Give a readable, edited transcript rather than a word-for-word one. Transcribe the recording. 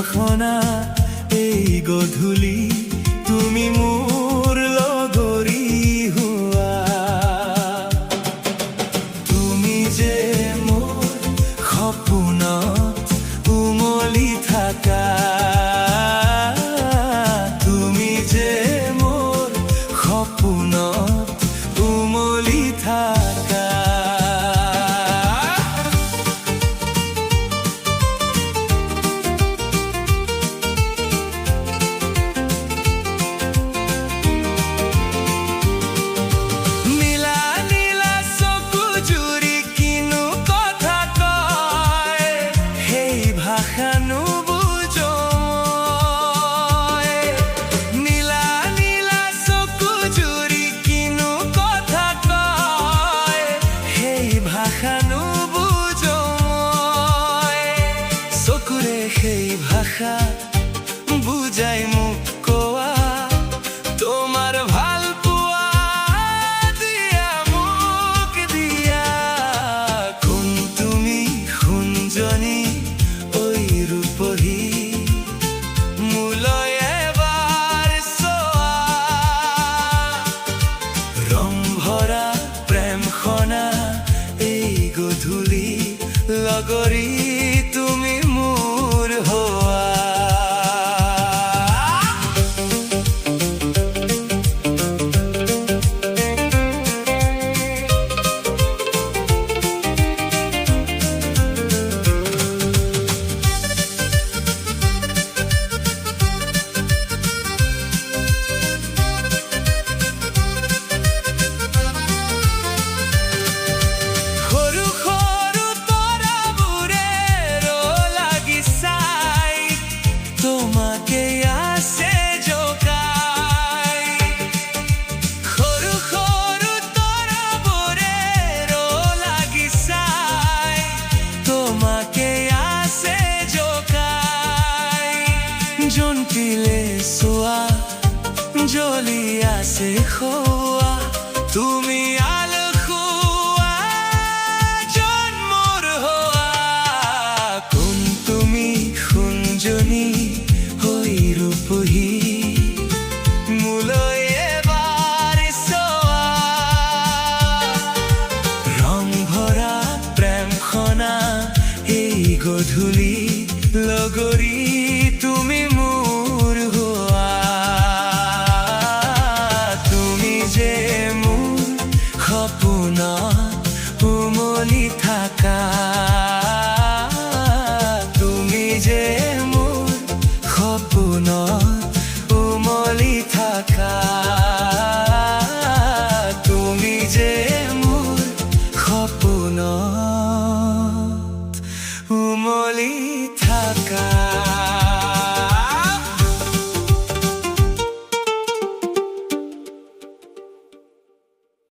খনা এই গধূলি তুমি মোৰ লগৰী হোৱা তুমি যে মোৰ সপোনত উমলি থাকা তুমি যে মোৰ সপোনত উমলি থাকা সেই ভাষা বুজাই মোক কোৱা তোমাৰ ভাল পোৱা দিয়া মোক দিয়া কোন তুমি সোণজনী ঐ ৰূপহী মোলৈ এবাৰ চোৱা ৰং ভৰা প্ৰেমখনা এই গধূলি লগৰী তুমি মোৰ হোৱা জন্তিলে চোৱা জ্বলি আছে খোৱা তুমি আলসুৱা জন্মৰ হোৱা কোন তুমি সোণজনী হৈ ৰূপহী মোলৈ এবাৰ চোৱা ৰং ভৰা প্ৰেমখনা এই গধূলি লগৰী তুমি মোৰ হোৱা তুমি যে মোৰ সপোনত উমলি থাকা তুমি যে মোৰ সপোনত উমলি থাকা তুমি যে মোৰ সপোনত